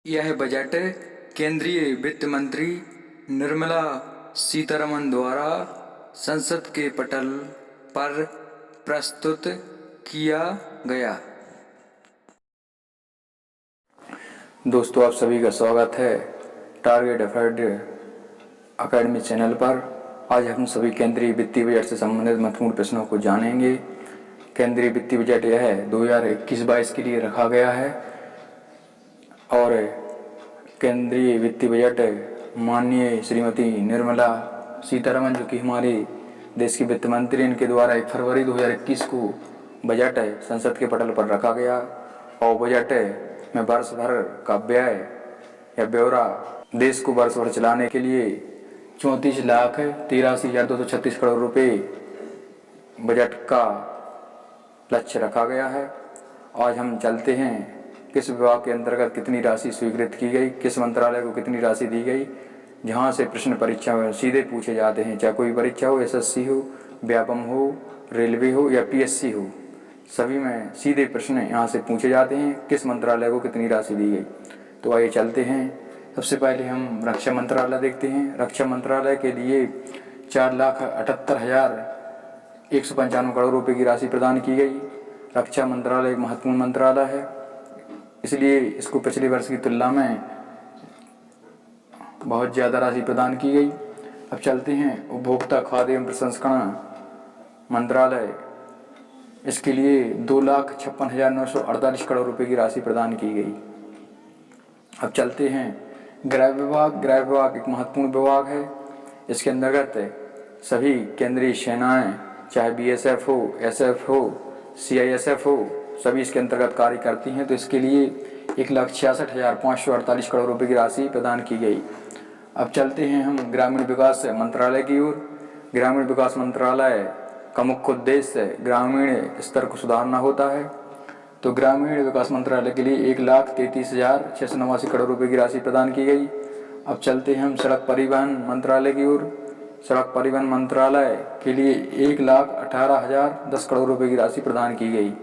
यह बजट केंद्रीय वित्त मंत्री निर्मला सीतारमण द्वारा संसद के पटल पर प्रस्तुत किया गया। दोस्तों, आप सभी का स्वागत है टारगेट अफेड अकेडमी चैनल पर। आज हम सभी केंद्रीय वित्तीय बजट से संबंधित महत्वपूर्ण प्रश्नों को जानेंगे। केंद्रीय वित्तीय बजट यह 2021-22 के लिए रखा गया है और केंद्रीय वित्तीय बजट माननीय श्रीमती निर्मला सीतारमण, जो कि हमारे देश की वित्त मंत्री, इनके द्वारा 1 फरवरी 2021 को बजट संसद के पटल पर रखा गया और बजट में वर्ष भर का व्यय या ब्यौरा देश को वर्ष भर चलाने के लिए 34,83,236 करोड़ रुपए बजट का लक्ष्य रखा गया है। आज हम चलते हैं किस विभाग के अंतर्गत कितनी राशि स्वीकृत की गई, किस मंत्रालय को कितनी राशि दी गई, जहां से प्रश्न परीक्षा में सीधे पूछे जाते हैं। चाहे कोई परीक्षा हो, एसएससी हो, व्यापम हो, रेलवे हो या पीएससी हो, सभी में सीधे प्रश्न यहां से पूछे जाते हैं किस मंत्रालय को कितनी राशि दी गई। तो आइए चलते हैं। सबसे पहले हम रक्षा मंत्रालय देखते हैं। रक्षा मंत्रालय के लिए 4,78,195 करोड़ रुपए की राशि प्रदान की गई। रक्षा मंत्रालय एक महत्वपूर्ण मंत्रालय है, इसलिए इसको पिछले वर्ष की तुलना में बहुत ज़्यादा राशि प्रदान की गई। अब चलते हैं उपभोक्ता खाद्य एवं प्रसंस्करण मंत्रालय। इसके लिए 2,56,948 करोड़ रुपए की राशि प्रदान की गई। अब चलते हैं गृह विभाग। गृह विभाग एक महत्वपूर्ण विभाग है। इसके अंतर्गत सभी केंद्रीय सेनाएं, चाहे बीएसएफ हो, एसएफ हो, सीआईएसएफ हो, सभी इसके अंतर्गत कार्य करती हैं। तो इसके लिए 1,66,548 करोड़ रुपए की राशि प्रदान की गई। अब चलते हैं हम ग्रामीण विकास मंत्रालय की ओर। ग्रामीण विकास मंत्रालय का मुख्य उद्देश्य ग्रामीण स्तर को सुधारना होता है। तो ग्रामीण विकास मंत्रालय के लिए 1,33,689 करोड़ रुपए की राशि प्रदान की गई। अब चलते हैं हम सड़क परिवहन मंत्रालय की ओर। सड़क परिवहन मंत्रालय के लिए 1,18,010 करोड़ रुपए की राशि प्रदान की गई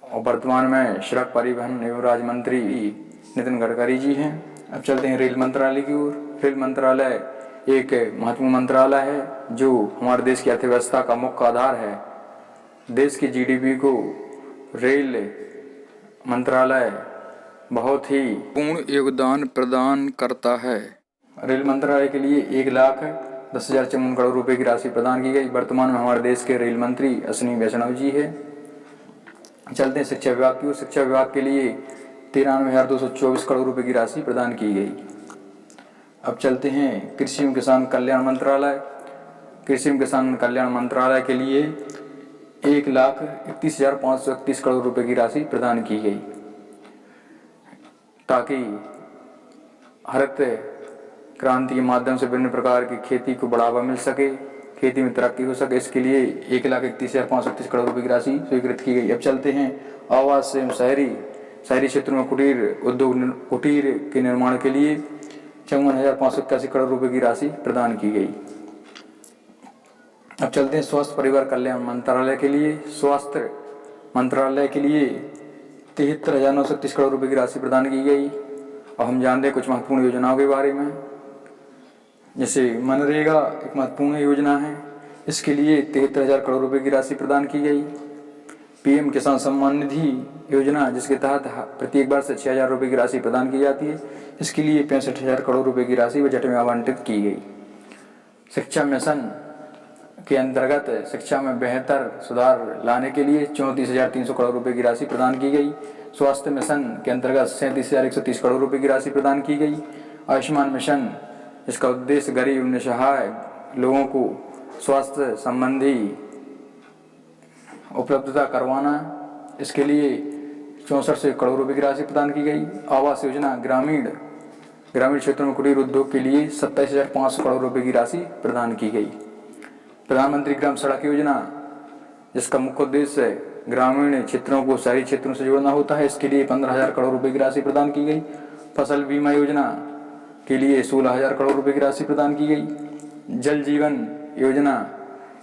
और वर्तमान में सड़क परिवहन एवं राज्य मंत्री नितिन गडकरी जी हैं। अब चलते हैं रेल मंत्रालय की ओर। रेल मंत्रालय एक महत्वपूर्ण मंत्रालय है जो हमारे देश की अर्थव्यवस्था का मुख्य आधार है। देश की जीडीपी को रेल मंत्रालय बहुत ही पूर्ण योगदान प्रदान करता है। रेल मंत्रालय के लिए 1,10,54 करोड़ रुपए की राशि प्रदान की गई। वर्तमान में हमारे देश के रेल मंत्री अश्विनी वैष्णव जी है। चलते हैं शिक्षा विभाग की ओर। शिक्षा विभाग के लिए 93,224 करोड़ रुपए की राशि प्रदान की गई। अब चलते हैं कृषि एवं किसान कल्याण मंत्रालय। कृषि एवं किसान कल्याण मंत्रालय के लिए 1,31,531 करोड़ रुपए की राशि प्रदान की गई ताकि हरित क्रांति के माध्यम से विभिन्न प्रकार की खेती को बढ़ावा मिल सके, खेती में तरक्की हो सके। इसके लिए 1,31,531 करोड़ रुपए की राशि स्वीकृत की गई। अब चलते हैं आवास एवं शहरी क्षेत्रों में कुटीर के निर्माण के लिए 54,581 करोड़ रुपए की राशि प्रदान की गई। अब चलते हैं स्वास्थ्य परिवार कल्याण मंत्रालय के लिए। स्वास्थ्य मंत्रालय के लिए 73,931 करोड़ रुपए की राशि प्रदान की गई। और हम जानते हैं कुछ महत्वपूर्ण योजनाओं के बारे में, जैसे मनरेगा एक महत्वपूर्ण योजना है, इसके लिए 73,000 करोड़ रुपए की राशि प्रदान की गई। पीएम किसान सम्मान निधि योजना, जिसके तहत प्रत्येक वर्ष 6,000 रुपए की राशि प्रदान की जाती है, इसके लिए 65,000 करोड़ रुपए की राशि बजट में आवंटित की गई। शिक्षा मिशन के अंतर्गत शिक्षा में बेहतर सुधार लाने के लिए 34,300 करोड़ रुपए की राशि प्रदान की गई। स्वास्थ्य मिशन के अंतर्गत 37,130 करोड़ रुपए की राशि प्रदान की गई। आयुष्मान मिशन, इसका उद्देश्य गरीब निसहाय लोगों को स्वास्थ्य संबंधी उपलब्धता करवाना, इसके लिए 64 करोड़ रुपए की राशि प्रदान की गई। आवास योजना ग्रामीण क्षेत्रों में कुटीर उद्योग के लिए 27,500 करोड़ रुपए की राशि प्रदान की गई। प्रधानमंत्री ग्राम सड़क योजना, जिसका मुख्य उद्देश्य ग्रामीण क्षेत्रों को शहरी क्षेत्रों से जोड़ना होता है, इसके लिए 15,000 करोड़ रुपए की राशि प्रदान की गई। फसल बीमा योजना के लिए 16,000 करोड़ रुपए की राशि प्रदान की गई। जल जीवन योजना,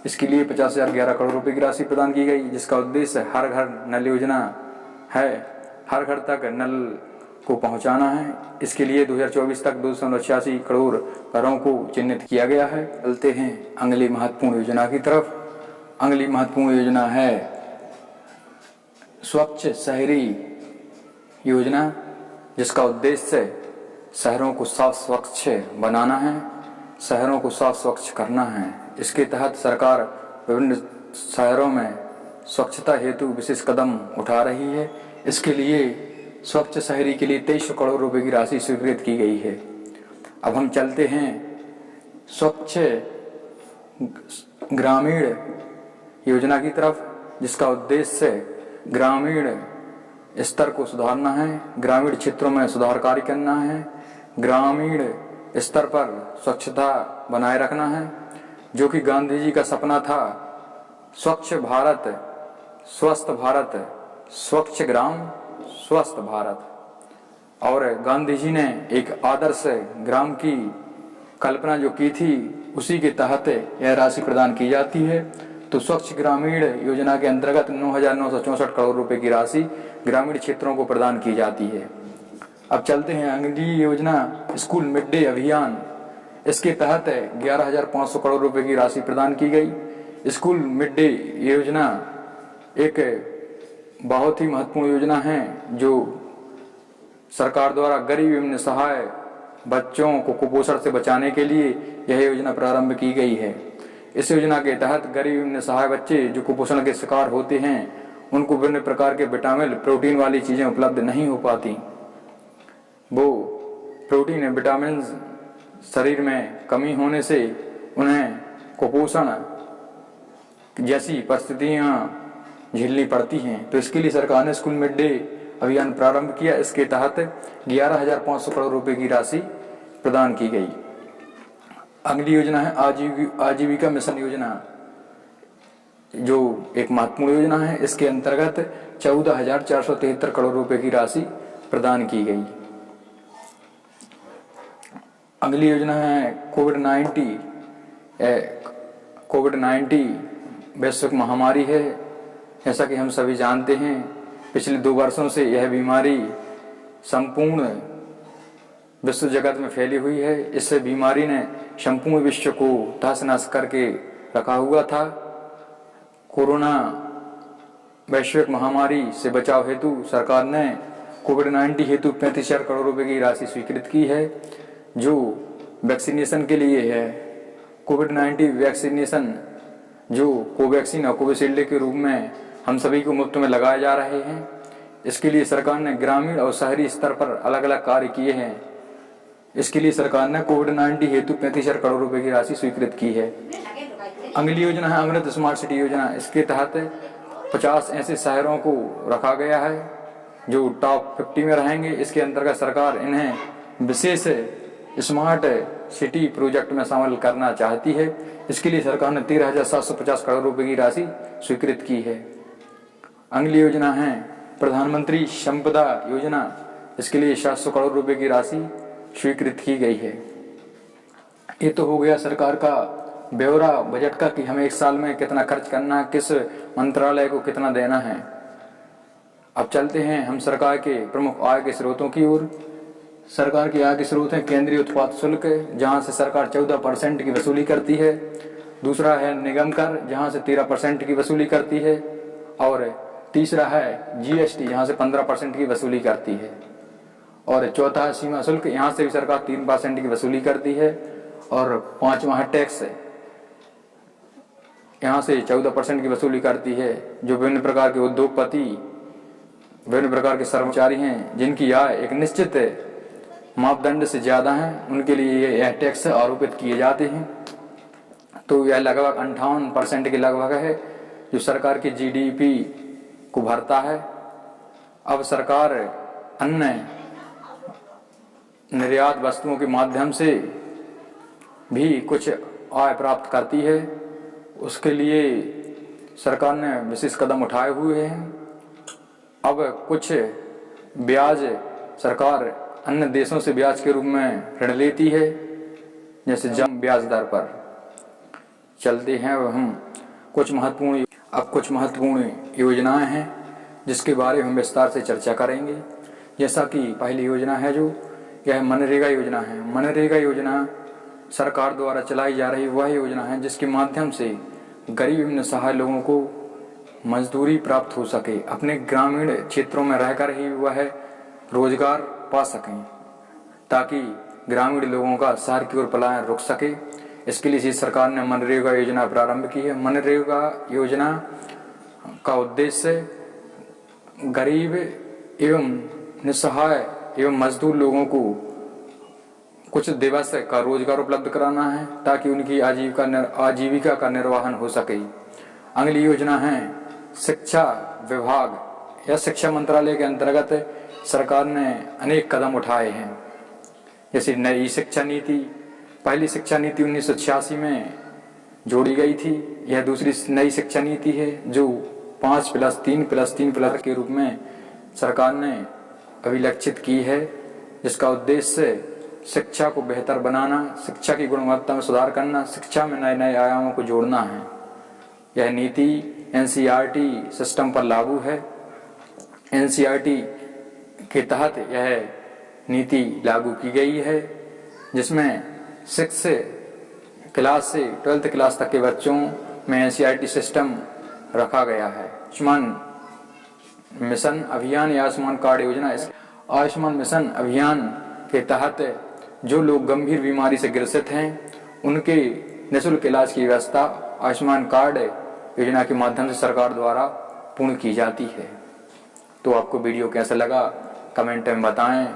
इसके लिए 50,011 करोड़ रुपए की राशि प्रदान की गई, जिसका उद्देश्य हर घर नल योजना है, हर घर तक नल को पहुंचाना है। इसके लिए 2024 तक 286 करोड़ घरों को चिन्हित किया गया है। चलते हैं अगली महत्वपूर्ण योजना की तरफ। अगली महत्वपूर्ण योजना है स्वच्छ शहरी योजना, जिसका उद्देश्य शहरों को साफ स्वच्छ बनाना है, शहरों को साफ स्वच्छ करना है। इसके तहत सरकार विभिन्न शहरों में स्वच्छता हेतु विशेष कदम उठा रही है। इसके लिए स्वच्छ शहरी के लिए 23 करोड़ रुपए की राशि स्वीकृत की गई है। अब हम चलते हैं स्वच्छ ग्रामीण योजना की तरफ, जिसका उद्देश्य ग्रामीण स्तर को सुधारना है, ग्रामीण क्षेत्रों में सुधार कार्य करना है, ग्रामीण स्तर पर स्वच्छता बनाए रखना है, जो कि गांधी जी का सपना था, स्वच्छ भारत स्वस्थ भारत, स्वच्छ ग्राम स्वस्थ भारत। और गांधी जी ने एक आदर्श ग्राम की कल्पना जो की थी, उसी के तहत यह राशि प्रदान की जाती है। तो स्वच्छ ग्रामीण योजना के अंतर्गत 9,964 करोड़ रुपए की राशि ग्रामीण क्षेत्रों को प्रदान की जाती है। अब चलते हैं अगली योजना स्कूल मिड डे अभियान। इसके तहत 11,500 करोड़ रुपए की राशि प्रदान की गई। स्कूल मिड डे योजना एक बहुत ही महत्वपूर्ण योजना है, जो सरकार द्वारा गरीब एवं निसहाय बच्चों को कुपोषण से बचाने के लिए यह योजना प्रारंभ की गई है। इस योजना के तहत गरीब एवं निसहाय बच्चे जो कुपोषण के शिकार होते हैं, उनको विभिन्न प्रकार के विटामिन प्रोटीन वाली चीजें उपलब्ध नहीं हो पाती। वो प्रोटीन विटामिन शरीर में कमी होने से उन्हें कुपोषण जैसी परिस्थितियां झेलनी पड़ती हैं। तो इसके लिए सरकार ने स्कूल मिड डे अभियान प्रारंभ किया। इसके तहत 11,500 करोड़ रुपए की राशि प्रदान की गई। अगली योजना है आजीविका मिशन योजना, जो एक महत्वपूर्ण योजना है। इसके अंतर्गत 14,473 करोड़ रुपए की राशि प्रदान की गई। अगली योजना है कोविड-19 वैश्विक महामारी है। जैसा कि हम सभी जानते हैं, पिछले 2 वर्षों से यह बीमारी संपूर्ण विश्व जगत में फैली हुई है। इस बीमारी ने संपूर्ण विश्व को तहस नहस करके रखा हुआ था। कोरोना वैश्विक महामारी से बचाव हेतु सरकार ने कोविड-19 हेतु 35,000 करोड़ रुपए की राशि स्वीकृत की है, जो वैक्सीनेशन के लिए है। कोविड-19 वैक्सीनेशन जो कोवैक्सीन और कोविशील्ड के रूप में हम सभी को मुफ्त में लगाए जा रहे हैं। इसके लिए सरकार ने ग्रामीण और शहरी स्तर पर अलग अलग कार्य किए हैं। इसके लिए सरकार ने कोविड-19 हेतु 35,000 करोड़ रुपए की राशि स्वीकृत की है। अगली योजना है अमृत स्मार्ट सिटी योजना। इसके तहत 50 ऐसे शहरों को रखा गया है जो टॉप 50 में रहेंगे। इसके अंतर्गत सरकार इन्हें विशेष स्मार्ट सिटी प्रोजेक्ट में शामिल करना चाहती है। इसके लिए सरकार ने 13,750 करोड़ रुपए की राशि स्वीकृत की है। अगली योजना है प्रधानमंत्री संपदा योजना। इसके लिए 700 करोड़ रुपए की राशि स्वीकृत की गई है। ये तो हो गया सरकार का ब्यौरा बजट का कि हमें एक साल में कितना खर्च करना है, किस मंत्रालय को कितना देना है। अब चलते हैं हम सरकार के प्रमुख आय के स्रोतों की ओर। सरकार के आय के स्रोत हैं केंद्रीय उत्पाद शुल्क, जहां से सरकार 14% की वसूली करती है। दूसरा है निगम कर, जहां से 13% की वसूली करती है। और तीसरा है जीएसटी, जहां से 15% की वसूली करती है। और चौथा है सीमा शुल्क, यहाँ से भी सरकार 3% की वसूली करती है। और पांचवा है टैक्स, यहाँ से 14% की वसूली करती है। जो विभिन्न प्रकार के उद्योगपति, विभिन्न प्रकार के कर्मचारी हैं, जिनकी आय एक निश्चित मापदंड से ज्यादा है, उनके लिए यह टैक्स आरोपित किए जाते हैं। तो यह लगभग 58% के लगभग है जो सरकार के जीडीपी को भरता है। अब सरकार अन्य निर्यात वस्तुओं के माध्यम से भी कुछ आय प्राप्त करती है। उसके लिए सरकार ने विशेष कदम उठाए हुए हैं। अब कुछ ब्याज सरकार अन्य देशों से ब्याज के रूप में ऋण लेती है, जैसे जम ब्याज दर पर। चलते हैं हम कुछ महत्वपूर्ण योजनाएं हैं जिसके बारे में हम विस्तार से चर्चा करेंगे। जैसा कि पहली योजना है जो यह मनरेगा योजना है। मनरेगा योजना सरकार द्वारा चलाई जा रही वह योजना है जिसके माध्यम से गरीब एवं निसहाय लोगों को मजदूरी प्राप्त हो सके, अपने ग्रामीण क्षेत्रों में रहकर ही वह रोजगार पा सकें, ताकि ग्रामीण लोगों का शहर की ओर पलायन रुक सके। इसके लिए सरकार ने मनरेगा योजना प्रारंभ की है। मनरेगा योजना का उद्देश्य गरीब एवं निसहाय एवं मजदूर लोगों को कुछ दिवस का रोजगार उपलब्ध कराना है, ताकि उनकी आजीविका का निर्वहन हो सके। अगली योजना है शिक्षा विभाग या शिक्षा मंत्रालय के अंतर्गत सरकार ने अनेक कदम उठाए हैं, जैसे नई शिक्षा नीति। पहली शिक्षा नीति 1986 में जोड़ी गई थी। यह दूसरी नई शिक्षा नीति है जो 5+3+3+ के रूप में सरकार ने अभिलक्षित की है, जिसका उद्देश्य शिक्षा को बेहतर बनाना, शिक्षा की गुणवत्ता में सुधार करना, शिक्षा में नए नए आयामों को जोड़ना है। यह नीति एनसीईआरटी सिस्टम पर लागू है। एनसीईआरटी के तहत यह नीति लागू की गई है, जिसमें 6 क्लास से 12th क्लास तक के बच्चों में एनसीईआरटी सिस्टम रखा गया है। आयुष्मान मिशन अभियान या आयुष्मान कार्ड योजना। आयुष्मान मिशन अभियान के तहत जो लोग गंभीर बीमारी से ग्रसित हैं उनके निःशुल्क इलाज की व्यवस्था आयुष्मान कार्ड योजना के माध्यम से सरकार द्वारा पूर्ण की जाती है। तो आपको वीडियो कैसा लगा कमेंट में बताएं।